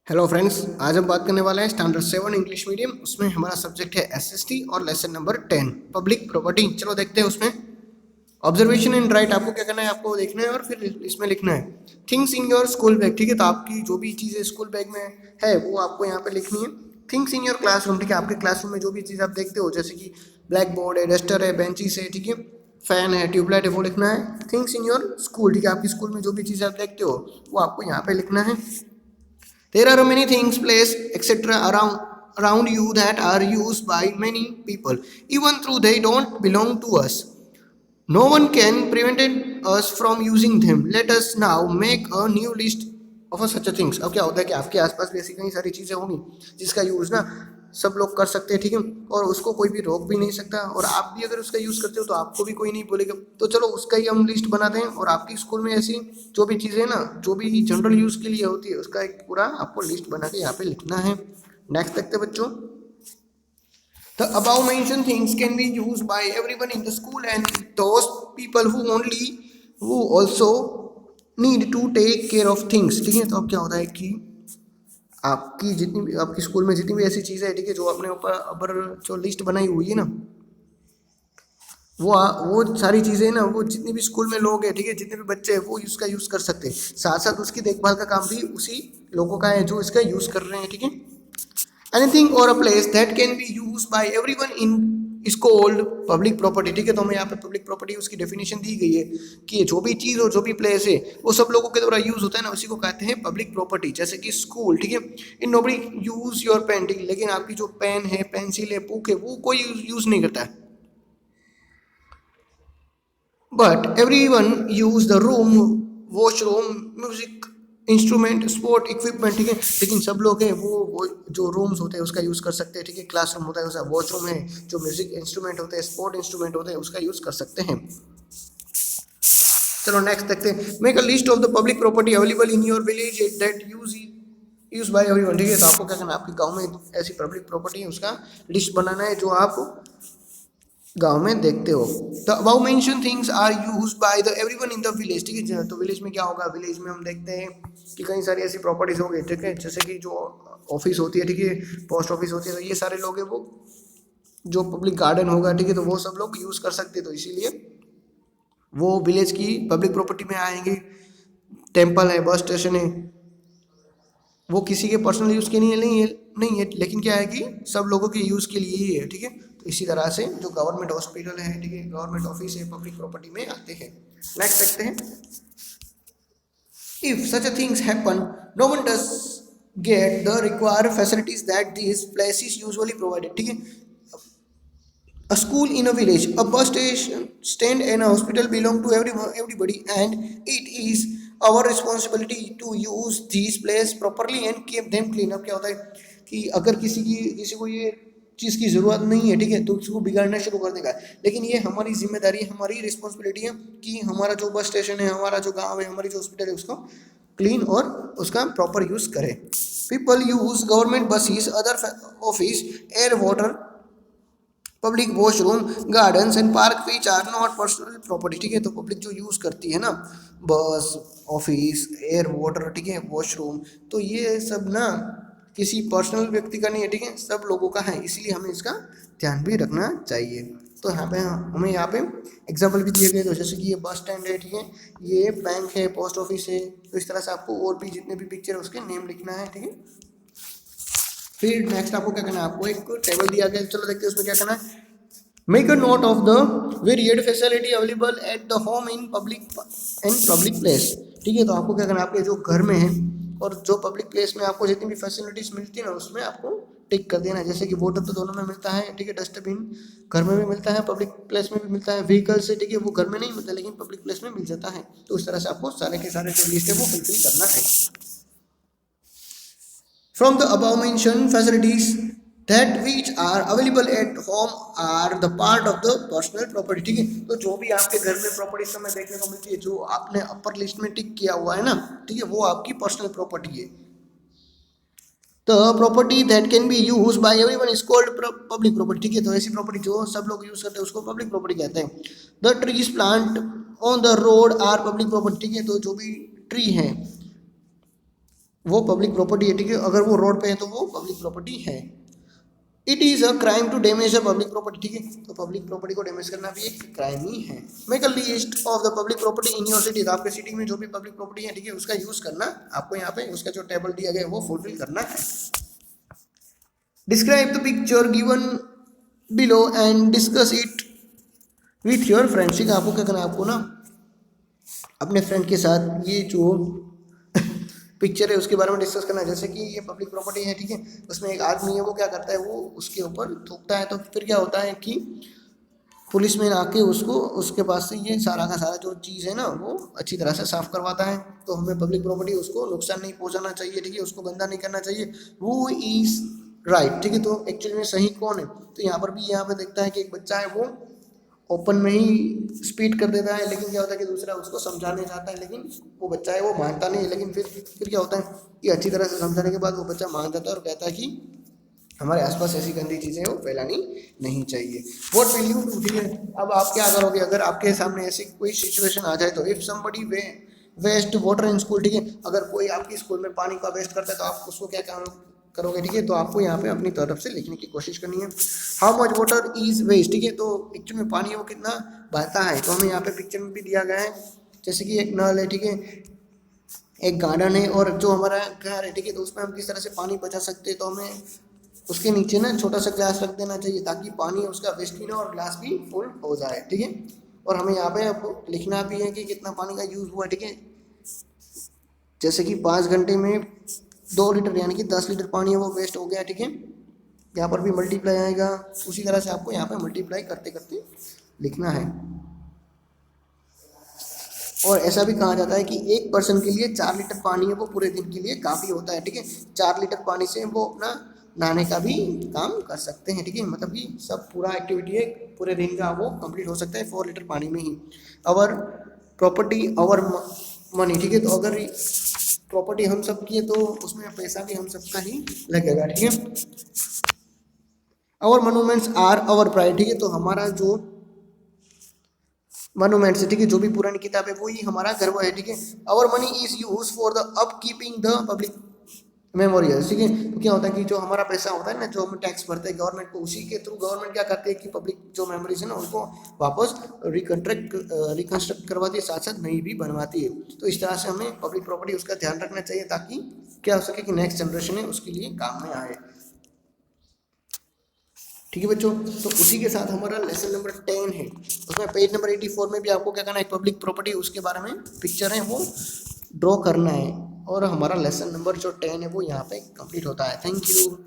Hello friends, आज हम बात करने वाले हैं स्टैंडर्ड 7 इंग्लिश मीडियम। उसमें हमारा सब्जेक्ट है एसएसटी और लेसन नंबर 10 पब्लिक प्रॉपर्टी। चलो देखते हैं उसमें ऑब्जर्वेशन एंड राइट आपको क्या करना है, आपको देखना है और फिर इसमें लिखना है things in your school bag. ठीक है, तो आपकी जो भी चीज़ें स्कूल बैग में है वो आपको यहाँ पे लिखनी है। थिंग्स इन योर क्लासरूम, ठीक है, आपके क्लासरूम में जो भी चीज़ आप देखते हो जैसे कि ब्लैक बोर्ड है, डस्टर है, बेंचेस है, ठीक है, फैन है, ट्यूबलाइट है, वो लिखना है। थिंग्स इन योर स्कूल, ठीक है, आपकी स्कूल में जो भी चीज़ आप देखते हो वो आपको यहाँ पे लिखना है। There are many things, place, etc. around you that are used by many people, even though they don't belong to us. No one can prevent us from using them. Let us now make a new list of such things. अब क्या होता है कि आपके आसपास भी ऐसी कई सारी चीज़ें होंगी जिसका यूज़ ना सब लोग कर सकते हैं, ठीक है, और उसको कोई भी रोक भी नहीं सकता, और आप भी अगर उसका यूज़ करते हो तो आपको भी कोई नहीं बोलेगा। तो चलो उसका ही हम लिस्ट बनाते हैं, और आपकी स्कूल में ऐसी जो भी चीज़ें ना जो भी जनरल यूज़ के लिए होती है उसका एक पूरा आपको लिस्ट बना के यहाँ पे लिखना है। नेक्स्ट देखते हैं बच्चों। The above mentioned things can be used by everyone in the school and those people who also need to take care of things। ठीक है, तो अब क्या होता है कि आपकी जितनी भी आपकी स्कूल में जितनी भी ऐसी चीज़ें हैं, ठीक है, जो आपने ऊपर जो लिस्ट बनाई हुई है ना, वो सारी चीज़ें ना, वो जितने भी स्कूल में लोग हैं, ठीक है, जितने भी बच्चे हैं वो इसका यूज़ कर सकते हैं। साथ साथ उसकी देखभाल का काम भी उसी लोगों का है जो इसका यूज़ कर रहे हैं। ठीक है, एनीथिंग और a place that can be use by everyone in is called public property. ठीक है, तो हमें यहाँ पे पब्लिक प्रॉपर्टी उसकी डेफिनेशन दी गई है कि जो भी चीज़ और जो भी प्लेस है वो सब लोगों के द्वारा यूज होता है ना, उसी को कहते हैं पब्लिक प्रॉपर्टी। जैसे कि स्कूल, ठीक है, इन नोबडी यूज योर पेन, ठीक है, लेकिन आपकी जो पेन है, पेंसिल है, बुक है, वो कोई यूज नहीं करता है। But every one use the room, washroom, music instrument, sport equipment. ठीक है, लेकिन सब लोग हैं वो जो रूम्स होते हैं उसका यूज़ कर सकते हैं। ठीक है, क्लासरूम होता है उसका, वॉशरूम है, जो म्यूजिक इंस्ट्रूमेंट होते हैं, स्पोर्ट इंस्ट्रूमेंट होते हैं, उसका यूज़ कर सकते हैं। चलो नेक्स्ट देखते हैं। Make a list of the public property available in your village that use by everyone. ठीक है, तो आपको क्या करना है, आपके गांव में ऐसी पब्लिक प्रॉपर्टी है उसका लिस्ट बनाना है जो आप गांव में देखते हो। The above mentioned things are used by the everyone in the village. ठीक है, तो विलेज में क्या होगा, विलेज में हम देखते हैं कि कई सारी ऐसी प्रॉपर्टीज होगी, ठीक है, जैसे कि जो ऑफिस होती है, ठीक है, पोस्ट ऑफिस होती है, तो ये सारे लोग हैं वो जो पब्लिक गार्डन होगा, ठीक है, तो वो सब लोग यूज़ कर सकते हैं, तो इसीलिए वो विलेज की पब्लिक प्रॉपर्टी में आएंगे। टेम्पल है, बस स्टेशन है, वो किसी के पर्सनल यूज़ के लिए नहीं है, लेकिन क्या है कि सब लोगों के यूज़ के लिए ही है। ठीक है, तो इसी तरह से जो गवर्नमेंट हॉस्पिटल है, ठीक है, गवर्नमेंट ऑफिस है, पब्लिक प्रॉपर्टी में आते हैं। नेक्स्ट देखते हैं। If such a things happen, no one does get the required facilities that this places usually provided. ठीक है, a school in a village, a bus station stand and a hospital belong to everybody, and it is our responsibility to use these places properly and keep them clean। अब क्या होता है कि अगर किसी को ये चीज़ की ज़रूरत नहीं है, ठीक है, तो उसको बिगाड़ना शुरू कर देगा, लेकिन ये हमारी जिम्मेदारी है, हमारी रिस्पॉन्सिबिलिटी है कि हमारा जो बस स्टेशन है, हमारा जो गाँव है, हमारी जो हॉस्पिटल है उसको क्लीन और उसका प्रॉपर यूज़ करें। People use government buses, other office, air water, public washroom, gardens and park which are not personal property. ठीक है, तो पब्लिक जो यूज़ करती है ना, बस, ऑफिस, एयर वाटर, ठीक है, वॉशरूम, तो ये सब ना किसी पर्सनल व्यक्ति का नहीं है, ठीक है, सब लोगों का है, इसलिए हमें इसका ध्यान भी रखना चाहिए। तो यहाँ पे हमें यहाँ पे एग्जाम्पल भी दिए गए, तो जैसे कि ये बस स्टैंड है, ठीक है, ये बैंक है, पोस्ट ऑफिस है, तो इस तरह से आपको और भी जितने भी पिक्चर है उसके नेम लिखना है। ठीक है, फिर नेक्स्ट आपको क्या करना है, आपको एक टेबल दिया गया, चलो देखते हैं उसमें क्या करना है। Make a note of the varied facility available at the home in public place. ठीक है, तो आपको क्या करना है, आपके जो घर में है और जो पब्लिक प्लेस में आपको जितनी भी फैसिलिटीज मिलती है ना, उसमें आपको टिक कर देना है। जैसे कि वाटर तो दोनों में मिलता है, ठीक है, डस्टबिन घर में भी मिलता है, पब्लिक प्लेस में भी मिलता है, व्हीकल से, ठीक है, वो घर में नहीं मिलता लेकिन पब्लिक प्लेस में मिल जाता है। तो इस तरह से आपको सारे के सारे जो लिस्ट है वो फुलफिल करना है। From the above mentioned facilities, that which are available at home are the part of the personal property। ठीक है, तो जो भी आपके घर में प्रॉपर्टी समय देखने को मिलती है, जो आपने अपर लिस्ट में टिक किया हुआ है ना, ठीक है, वो आपकी पर्सनल प्रॉपर्टी है। तो property that can be use by everyone is called public property. ठीक है, तो ऐसी प्रॉपर्टी जो सब लोग यूज करते हैं उसको पब्लिक प्रॉपर्टी कहते हैं। The trees plant on the road are public property. ठीक है, तो जो भी ट्री है वो पब्लिक प्रॉपर्टी है, ठीक है। अगर वो रोड पे है तो वो पब्लिक प्रॉपर्टी है। It is a crime to damage a public property, ठीक है। तो पब्लिक प्रॉपर्टी को डैमेज करना भी एक क्राइम ही है। Make a list of the public property in your city. आपके सिटी में जो भी पब्लिक प्रॉपर्टी है, ठीक है, उसका यूज करना आपको यहाँ पे उसका जो टेबल दिया गया है वो फुलफिल करना है। Describe the picture given below and discuss it with your friends, ठीक है। आपको क्या करना है, आपको ना अपने फ्रेंड के साथ ये जो पिक्चर है उसके बारे में डिस्कस करना है। जैसे कि ये पब्लिक प्रॉपर्टी है, ठीक है, उसमें एक आदमी है, वो क्या करता है, वो उसके ऊपर थूकता है, तो फिर क्या होता है कि पुलिस में आके उसको उसके पास से ये सारा का सारा जो चीज़ है ना वो अच्छी तरह से साफ करवाता है। तो हमें पब्लिक प्रॉपर्टी उसको नुकसान नहीं पहुंचाना चाहिए, ठीक है, उसको गंदा नहीं करना चाहिए। वो इज राइट, ठीक है। तो एक्चुअली में सही कौन है, तो यहाँ पर भी यहाँ पे देखता है कि एक बच्चा है, वो ओपन में ही स्पीड कर देता है, लेकिन क्या होता है कि दूसरा उसको समझाने जाता है, लेकिन वो बच्चा है वो मानता नहीं है। लेकिन फिर क्या होता है कि अच्छी तरह से समझाने के बाद वो बच्चा मान जाता है और कहता है कि हमारे आसपास ऐसी गंदी चीज़ें वो फैलानी नहीं चाहिए। व्हाट विल यू डू, ठीक है। अब आप क्या करोगे अगर आपके सामने ऐसी कोई सिचुएशन आ जाए, तो if somebody waste water in school, ठीक है, अगर कोई आपकी स्कूल में पानी का वेस्ट करता है तो आप उसको क्या करोगे, ठीक है। तो आपको यहाँ पे अपनी तरफ से लिखने की कोशिश करनी है। How much water is waste, ठीक है। तो एक्चुअली में पानी वो कितना बहता है, तो हमें यहाँ पे पिक्चर में भी दिया गया है। जैसे कि एक नल है, ठीक है, एक गार्डन है, और जो हमारा घर है, ठीक है, तो उसमें हम किस तरह से पानी बचा सकते हैं। तो हमें उसके नीचे ना छोटा सा ग्लास रख देना चाहिए, ताकि पानी उसका वेस्ट भी ना और ग्लास भी फुल हो जाए, ठीक है। और हमें यहाँ पे अब लिखना भी है कि कितना पानी का यूज़ हुआ, ठीक है। जैसे कि 5 घंटे में 2 लीटर यानी कि 10 लीटर पानी है वो वेस्ट हो गया, ठीक है। यहाँ पर भी मल्टीप्लाई आएगा, उसी तरह से आपको यहाँ पे मल्टीप्लाई करते करते लिखना है। और ऐसा भी कहा जाता है कि एक पर्सन के लिए 4 लीटर पानी है वो पूरे दिन के लिए काफ़ी होता है, ठीक है। 4 लीटर पानी से वो अपना नहाने का भी काम कर सकते हैं, ठीक है। मतलब कि सब पूरा एक्टिविटी है पूरे दिन का वो कंप्लीट हो सकता है 4 लीटर पानी में ही। अवर प्रॉपर्टी अवर मनी, ठीक है। तो अगर प्रॉपर्टी हम सब की है तो उसमें पैसा भी हम सबका ही लगेगा, ठीक है। अवर मोनूमेंट्स आर अवर प्राइड, ठीक है। तो हमारा जो मोनूमेंट्स है, ठीक है, जो भी पुरानी किताब है वो ही हमारा गर्व है, ठीक है। Our money is use for the upkeeping the public memorial, ठीक है। तो क्या होता है कि जो हमारा पैसा होता है ना, जो हम टैक्स भरते हैं गवर्नमेंट को, उसी के थ्रू गवर्नमेंट क्या करती है कि पब्लिक जो मेमोरीज है ना उनको वापस रिकन्स्ट्रक्ट करवाती है, साथ साथ नई भी बनवाती है। तो इस तरह से हमें पब्लिक प्रॉपर्टी उसका ध्यान रखना चाहिए, ताकि क्या हो सके कि नेक्स्ट जनरेशन है उसके लिए काम में आए, ठीक है बच्चों। तो उसी के साथ हमारा लेसन नंबर 10 है, उसमें पेज नंबर 84 में भी आपको क्या करना है, पब्लिक प्रॉपर्टी उसके बारे में पिक्चर है वो ड्रॉ करना है। और हमारा लेसन नंबर जो 10 है वो यहाँ पे कंप्लीट होता है। Thank you.